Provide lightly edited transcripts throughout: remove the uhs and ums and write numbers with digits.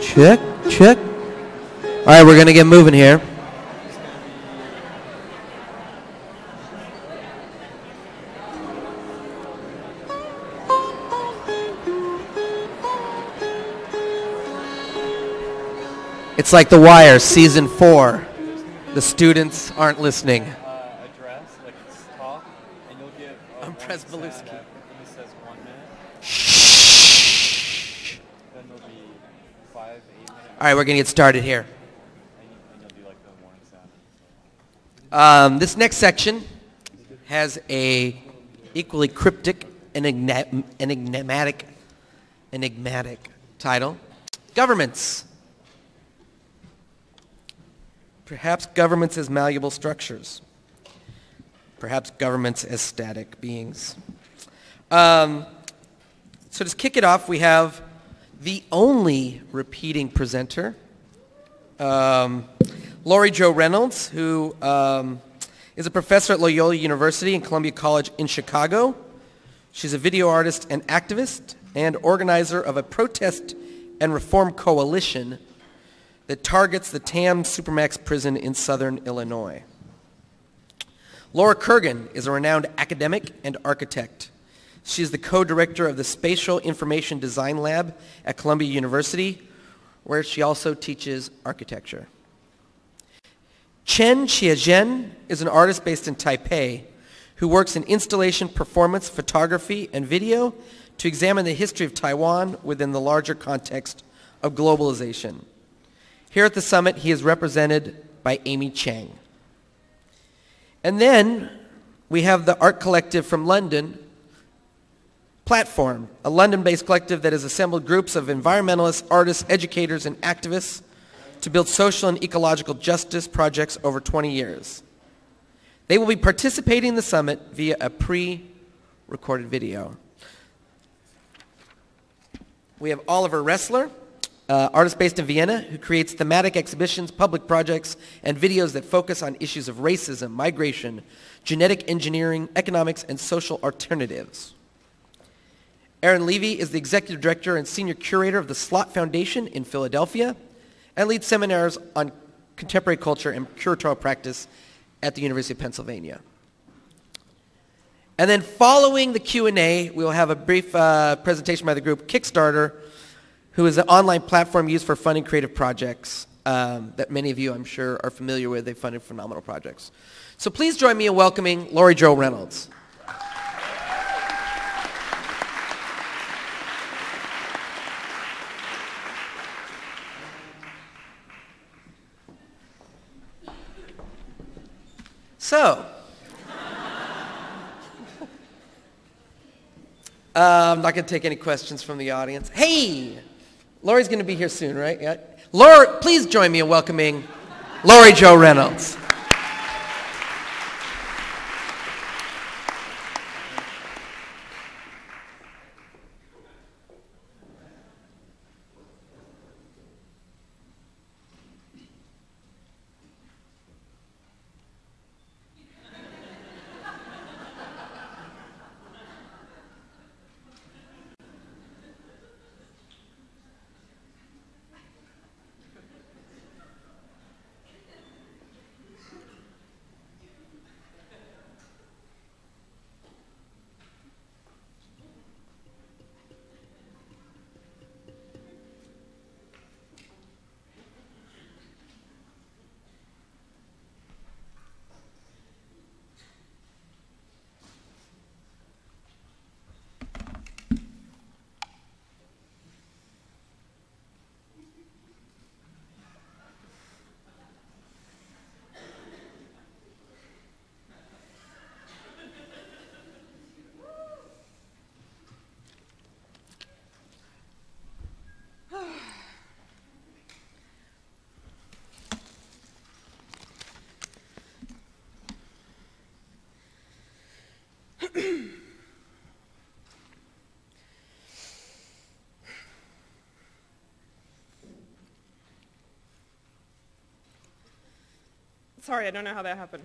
Check, check. All right, we're going to get moving here. It's like The Wire, season 4. The students aren't listening. Address, like it's talk, and you'll get. I'm Pres Beluski. It says 1 minute. Shh. Then there'll be 5, 8 minutes. All right, we're going to get started here. And you'll do like the warning sound. This next section has a equally cryptic and enigmatic title. Governments. Perhaps governments as malleable structures. Perhaps governments as static beings. So to kick it off, we have the only repeating presenter, Laurie Joe Reynolds, who is a professor at Loyola University and Columbia College in Chicago. She's a video artist and activist and organizer of a protest and reform coalition that targets the TAM Supermax prison in southern Illinois. Laura Kurgan is a renowned academic and architect. She is the co-director of the Spatial Information Design Lab at Columbia University, where she also teaches architecture. Chen Xiaozhen is an artist based in Taipei who works in installation, performance, photography, and video to examine the history of Taiwan within the larger context of globalization. Here at the summit, he is represented by Amy Chang. And then we have the art collective from London, Platform, a London-based collective that has assembled groups of environmentalists, artists, educators, and activists to build social and ecological justice projects over 20 years. They will be participating in the summit via a pre-recorded video. We have Oliver Ressler, artist based in Vienna, who creates thematic exhibitions, public projects, and videos that focus on issues of racism, migration, genetic engineering, economics, and social alternatives. Aaron Levy is the executive director and senior curator of the Slot Foundation in Philadelphia and leads seminars on contemporary culture and curatorial practice at the University of Pennsylvania. And then following the Q&A, we will have a brief presentation by the group Kickstarter, who is an online platform used for funding creative projects that many of you, I'm sure, are familiar with. They've funded phenomenal projects. So please join me in welcoming Laurie Joe Reynolds. So, I'm not going to take any questions from the audience. Hey! Laurie's going to be here soon, right? Yeah. Laura, please join me in welcoming Laurie Joe Reynolds. Sorry, I don't know how that happened.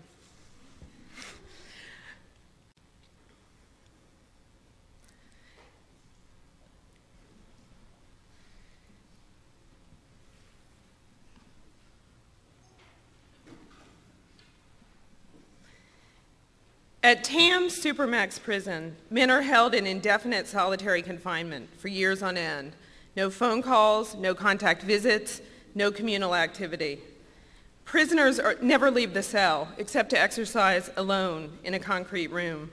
At TAM's Supermax prison, men are held in indefinite solitary confinement for years on end. No phone calls, no contact visits, no communal activity. Prisoners never leave the cell except to exercise alone in a concrete room.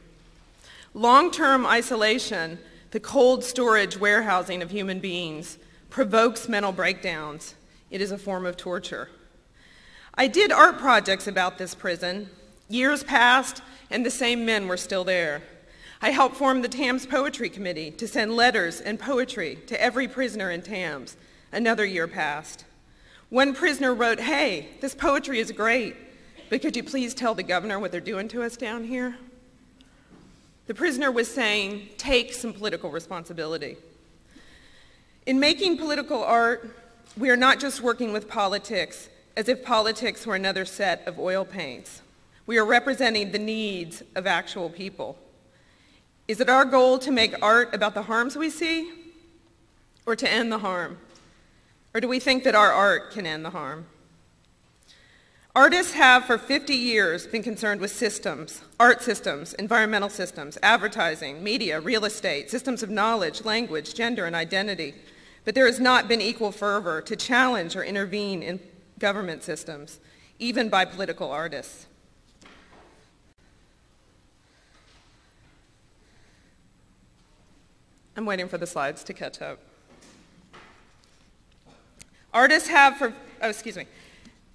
Long-term isolation, the cold storage warehousing of human beings, provokes mental breakdowns. It is a form of torture. I did art projects about this prison. Years passed, and the same men were still there. I helped form the TAMS Poetry Committee to send letters and poetry to every prisoner in TAMS. Another year passed. One prisoner wrote, "Hey, this poetry is great, but could you please tell the governor what they're doing to us down here?" The prisoner was saying, take some political responsibility. In making political art, we are not just working with politics as if politics were another set of oil paints. We are representing the needs of actual people. Is it our goal to make art about the harms we see, or to end the harm? Or do we think that our art can end the harm? Artists have for 50 years been concerned with systems, art systems, environmental systems, advertising, media, real estate, systems of knowledge, language, gender, and identity. But there has not been equal fervor to challenge or intervene in government systems, even by political artists. I'm waiting for the slides to catch up.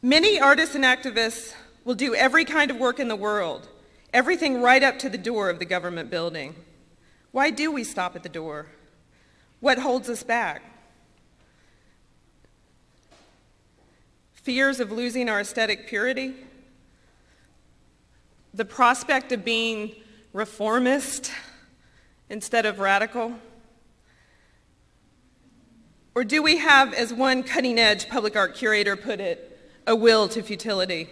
Many artists and activists will do every kind of work in the world, everything right up to the door of the government building. Why do we stop at the door? What holds us back? Fears of losing our aesthetic purity? The prospect of being reformist instead of radical? Or do we have, as one cutting-edge public art curator put it, a will to futility?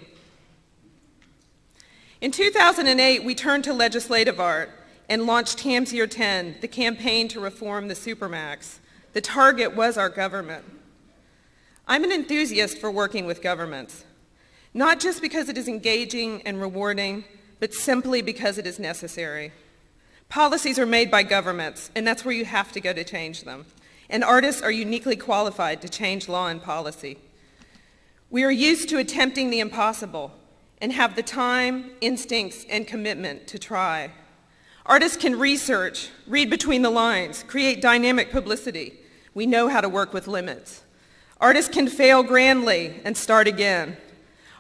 In 2008, we turned to legislative art and launched TAMS Year 10, the campaign to reform the Supermax. The target was our government. I'm an enthusiast for working with governments, not just because it is engaging and rewarding, but simply because it is necessary. Policies are made by governments, and that's where you have to go to change them. And artists are uniquely qualified to change law and policy. We are used to attempting the impossible and have the time, instincts, and commitment to try. Artists can research, read between the lines, create dynamic publicity. We know how to work with limits. Artists can fail grandly and start again.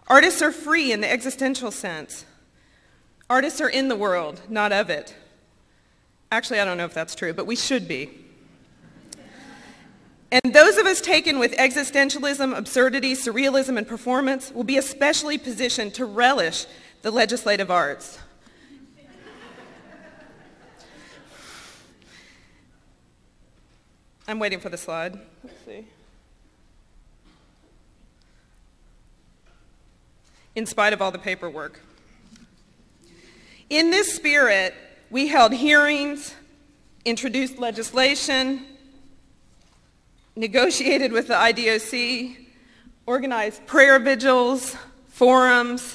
Artists are free in the existential sense. Artists are in the world, not of it. Actually, I don't know if that's true, but we should be. And those of us taken with existentialism, absurdity, surrealism, and performance will be especially positioned to relish the legislative arts. I'm waiting for the slide. Let's see. In spite of all the paperwork. In this spirit, we held hearings, introduced legislation, negotiated with the IDOC, organized prayer vigils, forums,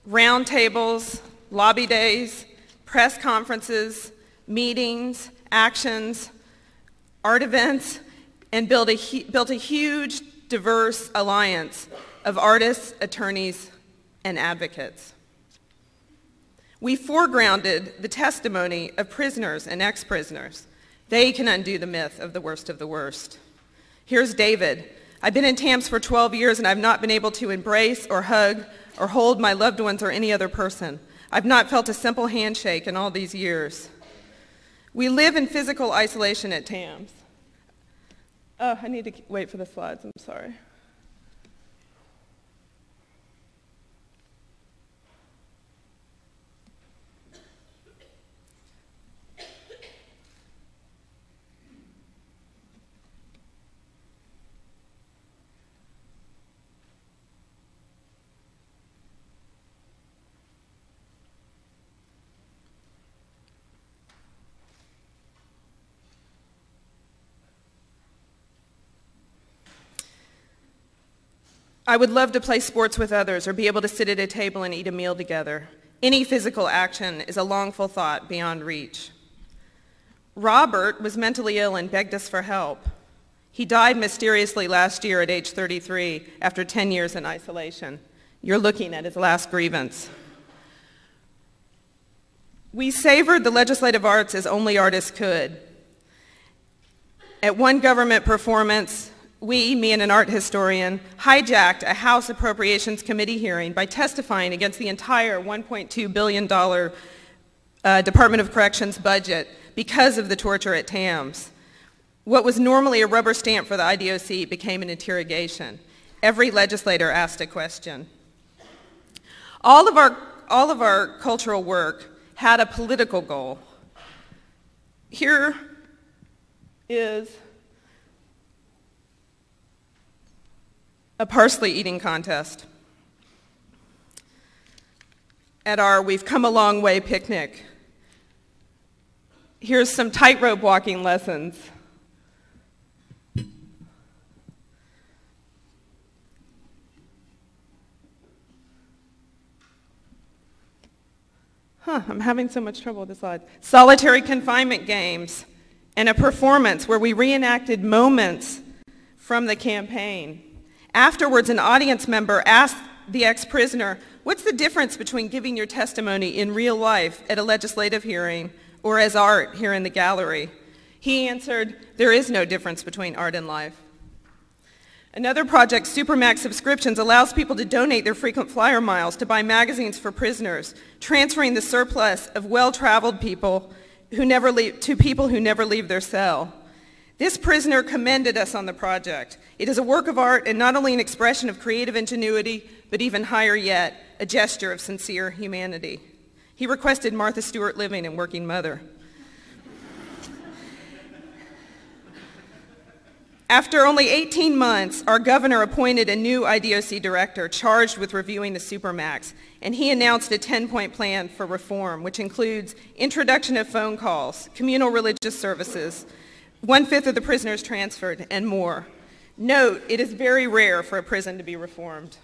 roundtables, lobby days, press conferences, meetings, actions, art events, and built a huge, diverse alliance of artists, attorneys, and advocates. We foregrounded the testimony of prisoners and ex-prisoners. They can undo the myth of the worst of the worst. Here's David. I've been in TAMS for 12 years and I've not been able to embrace or hug or hold my loved ones or any other person. I've not felt a simple handshake in all these years. We live in physical isolation at TAMS. Oh, I need to wait for the slides, I'm sorry. I would love to play sports with others or be able to sit at a table and eat a meal together. Any physical action is a longful thought beyond reach. Robert was mentally ill and begged us for help. He died mysteriously last year at age 33 after 10 years in isolation. You're looking at his last grievance. We savored the legislative arts as only artists could. At one government performance, me and an art historian, hijacked a House Appropriations Committee hearing by testifying against the entire $1.2 billion Department of Corrections budget because of the torture at TAMS. What was normally a rubber stamp for the IDOC became an interrogation. Every legislator asked a question. All of our cultural work had a political goal. Here is a parsley eating contest at our We've Come a Long Way picnic. Here's some tightrope walking lessons. I'm having so much trouble with the slides. Solitary confinement games, and a performance where we reenacted moments from the campaign. Afterwards, an audience member asked the ex-prisoner, what's the difference between giving your testimony in real life at a legislative hearing or as art here in the gallery? He answered, there is no difference between art and life. Another project, Supermax Subscriptions, allows people to donate their frequent flyer miles to buy magazines for prisoners, transferring the surplus of well-traveled people to people who never leave their cell. This prisoner commended us on the project. It is a work of art and not only an expression of creative ingenuity, but even higher yet, a gesture of sincere humanity. He requested Martha Stewart Living and Working Mother. After only 18 months, our governor appointed a new IDOC director charged with reviewing the Supermax, and he announced a 10-point plan for reform, which includes introduction of phone calls, communal religious services, 1/5 of the prisoners transferred, and more. Note, it is very rare for a prison to be reformed.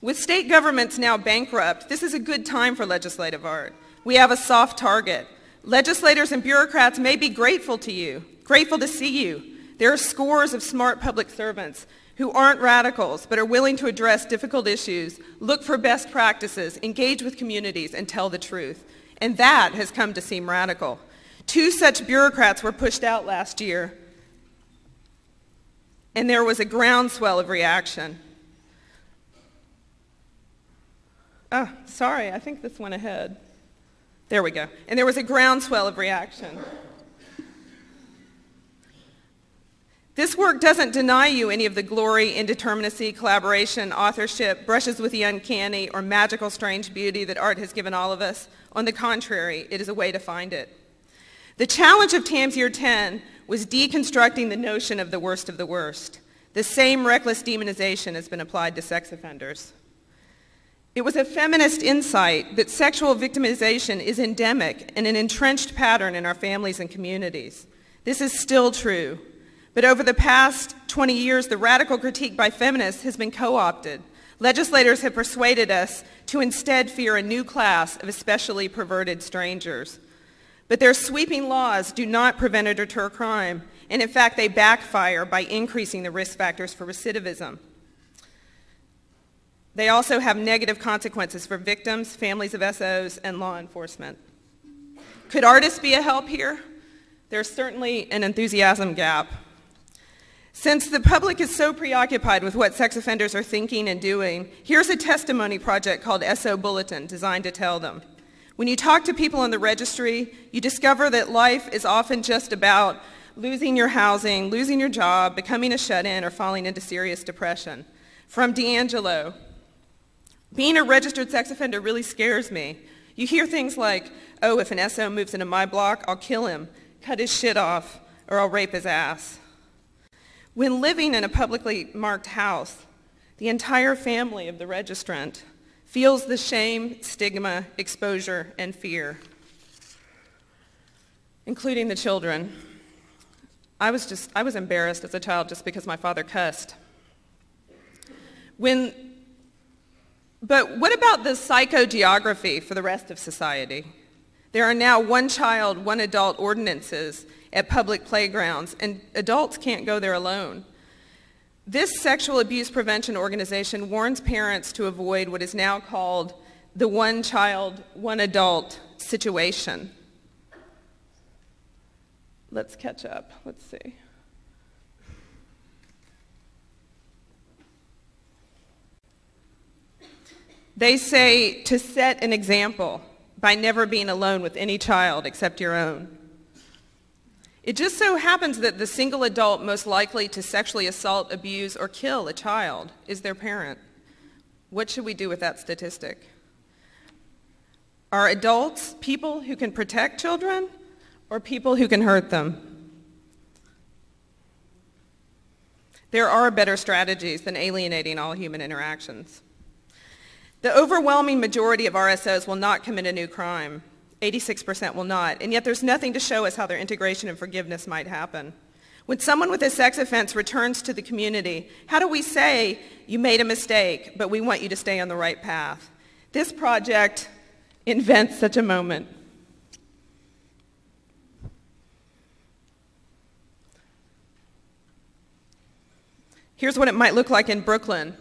With state governments now bankrupt, this is a good time for legislative art. We have a soft target. Legislators and bureaucrats may be grateful to you, grateful to see you. There are scores of smart public servants who aren't radicals but are willing to address difficult issues, look for best practices, engage with communities, and tell the truth. And that has come to seem radical. 2 such bureaucrats were pushed out last year, and there was a groundswell of reaction. Oh, sorry, I think this went ahead. There we go. And there was a groundswell of reaction. This work doesn't deny you any of the glory, indeterminacy, collaboration, authorship, brushes with the uncanny, or magical strange beauty that art has given all of us. On the contrary, it is a way to find it. The challenge of TAMS Year 10 was deconstructing the notion of the worst of the worst. The same reckless demonization has been applied to sex offenders. It was a feminist insight that sexual victimization is endemic and an entrenched pattern in our families and communities. This is still true. But over the past 20 years, the radical critique by feminists has been co-opted. Legislators have persuaded us to instead fear a new class of especially perverted strangers. But their sweeping laws do not prevent or deter crime, and in fact, they backfire by increasing the risk factors for recidivism. They also have negative consequences for victims, families of SOs, and law enforcement. Could artists be a help here? There's certainly an enthusiasm gap. Since the public is so preoccupied with what sex offenders are thinking and doing, here's a testimony project called SO Bulletin, designed to tell them. When you talk to people on the registry, you discover that life is often just about losing your housing, losing your job, becoming a shut-in, or falling into serious depression. From D'Angelo, being a registered sex offender really scares me. You hear things like, oh, if an SO moves into my block, I'll kill him, cut his shit off, or I'll rape his ass. When living in a publicly marked house, the entire family of the registrant feels the shame, stigma, exposure, and fear, including the children. I was embarrassed as a child just because my father cussed. When But what about the psychogeography for the rest of society? There are now one child, one adult ordinances at public playgrounds, and adults can't go there alone. This sexual abuse prevention organization warns parents to avoid what is now called the one child, one adult situation. Let's catch up. Let's see. They say to set an example by never being alone with any child except your own. It just so happens that the single adult most likely to sexually assault, abuse, or kill a child is their parent. What should we do with that statistic? Are adults people who can protect children or people who can hurt them? There are better strategies than alienating all human interactions. The overwhelming majority of RSOs will not commit a new crime. 86% will not, and yet there's nothing to show us how their integration and forgiveness might happen. When someone with a sex offense returns to the community, how do we say, you made a mistake, but we want you to stay on the right path? This project invents such a moment. Here's what it might look like in Brooklyn,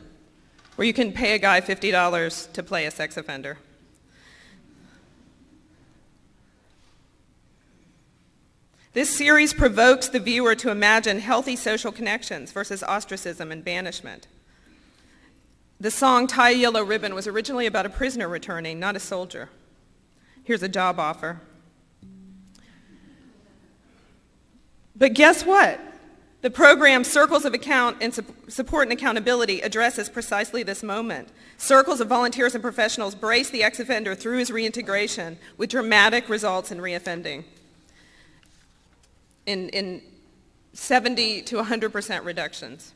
where you can pay a guy $50 to play a sex offender. This series provokes the viewer to imagine healthy social connections versus ostracism and banishment. The song Tie a Yellow Ribbon was originally about a prisoner returning, not a soldier. Here's a job offer. But guess what? The program Circles of Account and Support and Accountability addresses precisely this moment. Circles of volunteers and professionals brace the ex-offender through his reintegration with dramatic results in reoffending. In 70 to 100% reductions.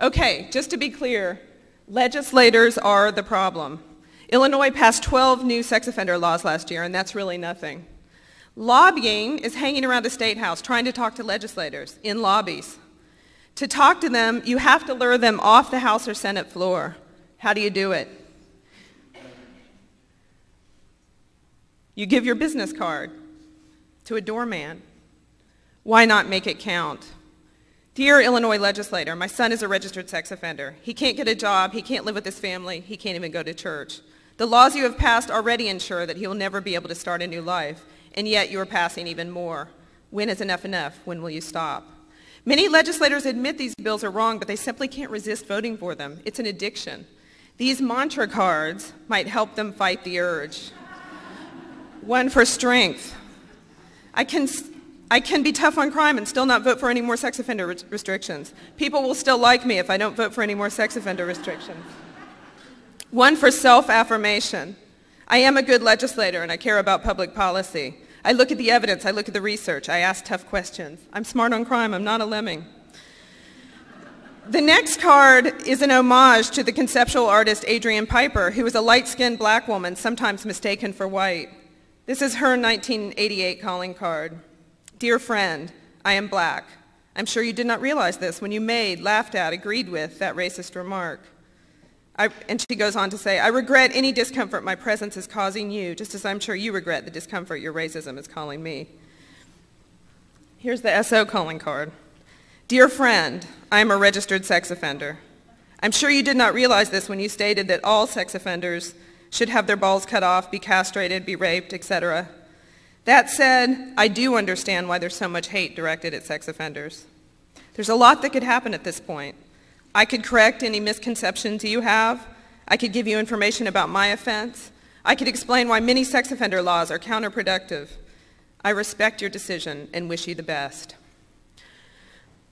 Okay, just to be clear, legislators are the problem. Illinois passed 12 new sex offender laws last year, and that's really nothing. Lobbying is hanging around the State House trying to talk to legislators in lobbies. To talk to them, you have to lure them off the House or Senate floor. How do you do it? You give your business card to a doorman. Why not make it count? Dear Illinois legislator, my son is a registered sex offender. He can't get a job, he can't live with his family, he can't even go to church. The laws you have passed already ensure that he will never be able to start a new life. And yet you are passing even more. When is enough enough? When will you stop? Many legislators admit these bills are wrong, but they simply can't resist voting for them. It's an addiction. These mantra cards might help them fight the urge. One for strength. I can be tough on crime and still not vote for any more sex offender restrictions. People will still like me if I don't vote for any more sex offender restrictions. One for self-affirmation. I am a good legislator and I care about public policy. I look at the evidence, I look at the research, I ask tough questions. I'm smart on crime, I'm not a lemming. The next card is an homage to the conceptual artist Adrian Piper, who was a light-skinned black woman, sometimes mistaken for white. This is her 1988 calling card. Dear friend, I am black. I'm sure you did not realize this when you made, laughed at, agreed with that racist remark. And she goes on to say, I regret any discomfort my presence is causing you, just as I'm sure you regret the discomfort your racism is calling me. Here's the SO calling card. Dear friend, I am a registered sex offender. I'm sure you did not realize this when you stated that all sex offenders should have their balls cut off, be castrated, be raped, etc. That said, I do understand why there's so much hate directed at sex offenders. There's a lot that could happen at this point. I could correct any misconceptions you have. I could give you information about my offense. I could explain why many sex offender laws are counterproductive. I respect your decision and wish you the best.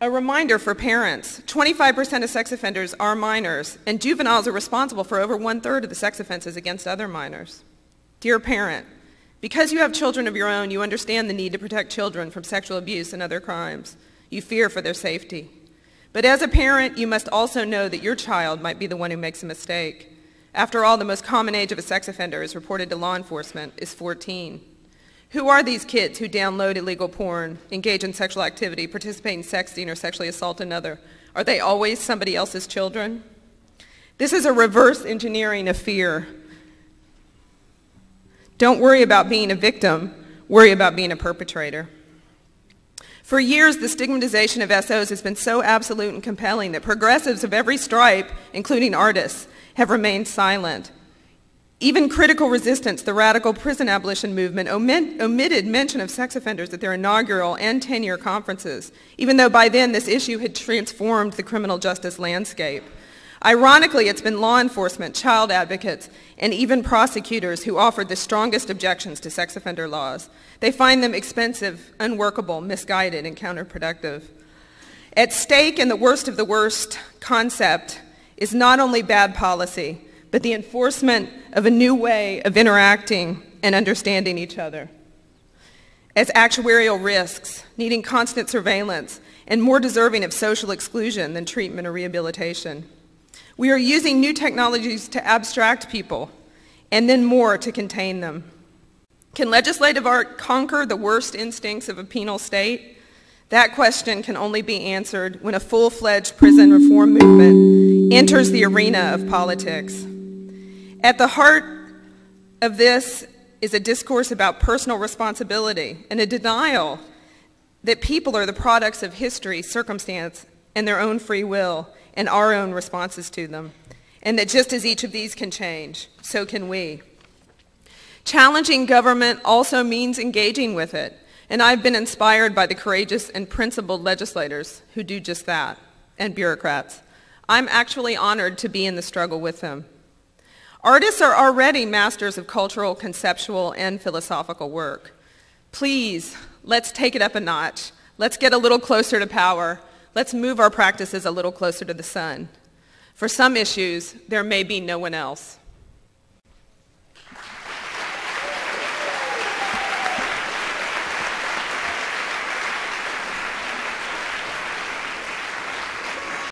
A reminder for parents, 25% of sex offenders are minors, and juveniles are responsible for over 1/3 of the sex offenses against other minors. Dear parent, because you have children of your own, you understand the need to protect children from sexual abuse and other crimes. You fear for their safety. But as a parent, you must also know that your child might be the one who makes a mistake. After all, the most common age of a sex offender, as reported to law enforcement, is 14. Who are these kids who download illegal porn, engage in sexual activity, participate in sexting, or sexually assault another? Are they always somebody else's children? This is a reverse engineering of fear. Don't worry about being a victim, worry about being a perpetrator. For years, the stigmatization of SOs has been so absolute and compelling that progressives of every stripe, including artists, have remained silent. Even critical resistance, the radical prison abolition movement, omitted mention of sex offenders at their inaugural and 10-year conferences, even though by then this issue had transformed the criminal justice landscape. Ironically, it's been law enforcement, child advocates, and even prosecutors who offered the strongest objections to sex offender laws. They find them expensive, unworkable, misguided, and counterproductive. At stake in the worst of the worst concept is not only bad policy, but the enforcement of a new way of interacting and understanding each other. As actuarial risks, needing constant surveillance, and more deserving of social exclusion than treatment or rehabilitation. We are using new technologies to abstract people, and then more to contain them. Can legislative art conquer the worst instincts of a penal state? That question can only be answered when a full-fledged prison reform movement enters the arena of politics. At the heart of this is a discourse about personal responsibility and a denial that people are the products of history, circumstance, and their own free will, and our own responses to them, and that just as each of these can change, so can we. Challenging government also means engaging with it, and I've been inspired by the courageous and principled legislators who do just that, and bureaucrats. I'm actually honored to be in the struggle with them. Artists are already masters of cultural, conceptual, and philosophical work. Please, let's take it up a notch. Let's get a little closer to power. Let's move our practices a little closer to the sun. For some issues, there may be no one else.